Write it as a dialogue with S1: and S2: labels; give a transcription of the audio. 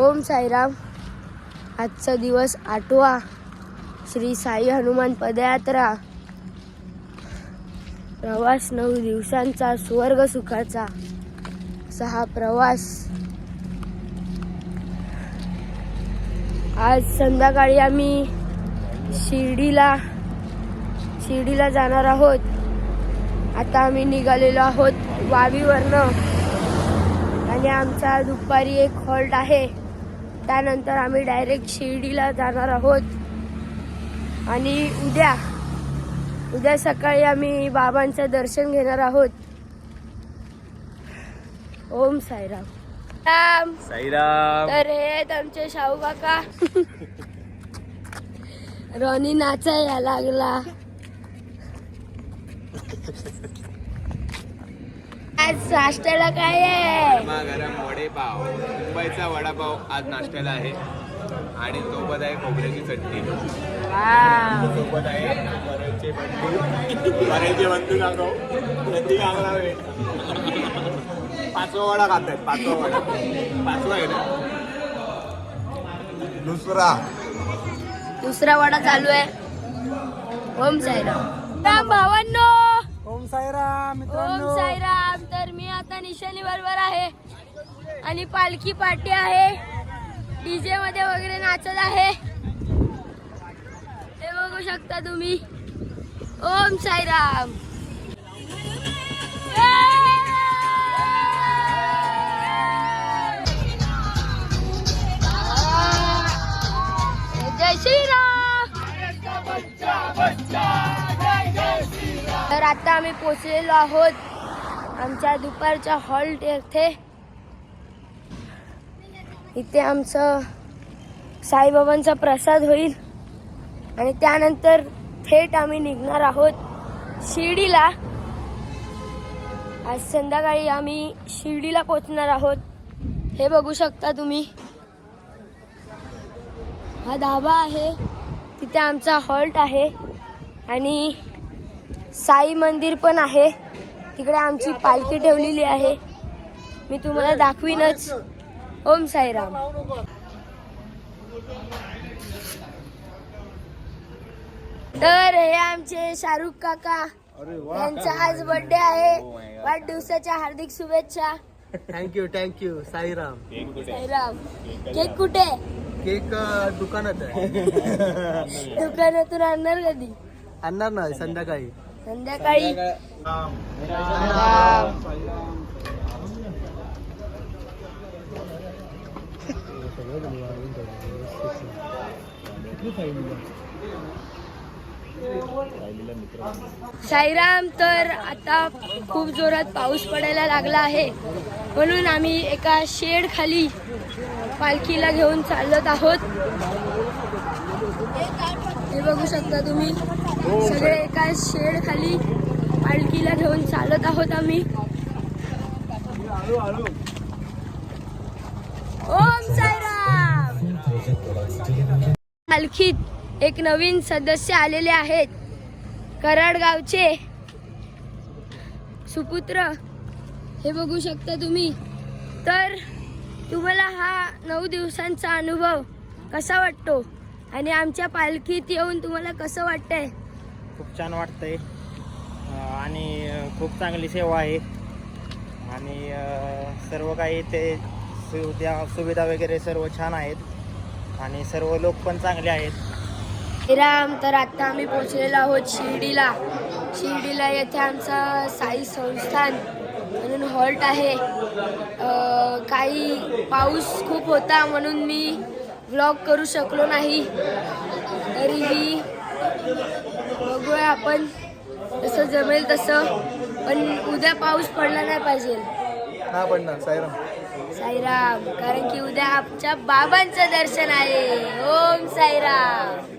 S1: ओम साईराम. आजचा दिवस 8वा श्री साई हनुमान पदयात्रा. प्रवास 9 दिवसांचा स्वर्ग सुखाचा असा हा प्रवास. आज संध्याकाळी आम्ही शिर्डीला जाणार आहोत. आता आम्ही निघालेलो आहोत वावीवरनं आणि आमचा दुपारी एक हॉल्ट आहे. त्यानंतर आम्ही डायरेक्ट शिर्डीला जाणार आहोत आणि उद्या सकाळी आम्ही बाबांचं दर्शन घेणार आहोत. ओम साईराम.
S2: साईराम.
S1: तर हे आहेत आमचे शाहू काका. रॉनी नाचायला लागला. आज नाश्त्याला काय आहे?
S2: गरम वडेपाव. मुंबईचा वडापाव आज नाश्त्याला आहे आणि सोबत आहे खोबऱ्याची चटणी. सोबत आहे बरेचे बंधू दाखव. पाचवा वडा खात आहेत. पाचवा आहे ना. दुसरा
S1: वडा चालू आहे. ओम साईराम भावांनो.
S3: ओम साईराम.
S1: ओम साईराम. तर मी आता निशाणी बरोबर आहे आणि पालखी पार्टी आहे. डीजे मध्ये वगैरे नाचत आहे. हे बघू शकता तुम्ही. ओम साईराम. जय श्रीराम. तर आता आम्ही पोचलेलो आहोत आमच्या दुपारच्या हॉल्ट येथे. इथे आमचं साईबाबांचा प्रसाद होईल आणि त्यानंतर थेट आम्ही निघणार आहोत शिर्डीला. आज संध्याकाळी आम्ही शिर्डीला पोचणार आहोत. हे बघू शकता तुम्ही. हा धाबा आहे. तिथे आमचा हॉल्ट आहे आणि साई मंदिर पण आहे. तिकडे आमची पालखी ठेवलेली आहे. मी तुम्हाला दाखवीनच. ओम साईराम. तर हे आमचे शाहरुख काका. यांचा आज बर्थडे आहे. वाढदिवसाच्या हार्दिक शुभेच्छा.
S3: थँक्यू साईराम.
S1: साईराम. केक कुठे?
S3: केक दुकानात आहे.
S1: दुकानातून आणणार कधी?
S3: आणणार ना संध्याकाळी.
S1: साईराम. तर आता खूप जोरात पाऊस पडायला लागला आहे म्हणून आम्ही एका शेड खाली पालखीला घेऊन चालत आहोत. हे बघू शकता तुम्ही. सगळे एका शेड खाली पालखीला घेऊन चालत आहोत आम्ही. ओम साईराम. पालखीत एक नवीन सदस्य आलेले आहेत. कराड गावचे सुपुत्र. हे बघू शकता तुम्ही. तर तुम्हाला हा 9 दिवसांचा अनुभव कसा वाटतो आणि आमच्या पालखीत येऊन तुम्हाला कसं वाटतंय?
S4: खूप छान वाटतंय आणि खूप चांगली सेवा आहे आणि सर्व काही ते सुविधा वगैरे सर्व छान आहेत आणि सर्व लोक पण चांगले आहेत.
S1: राम. तर आता आम्ही पोहोचलेलो आहोत शिर्डीला. येथे आमचा साई संस्थान म्हणून हॉल्ट आहे. काही पाऊस खूप होता म्हणून मी व्लॉग करू शकलो नाही. तरीही बघूया आपण जसं जमेल तसं. पण उद्या पाऊस पडला नाही पाहिजे.
S3: हा पडणार.
S1: साईराम. कारण की उद्या आमच्या बाबांचं दर्शन आहे. ओम साईराम.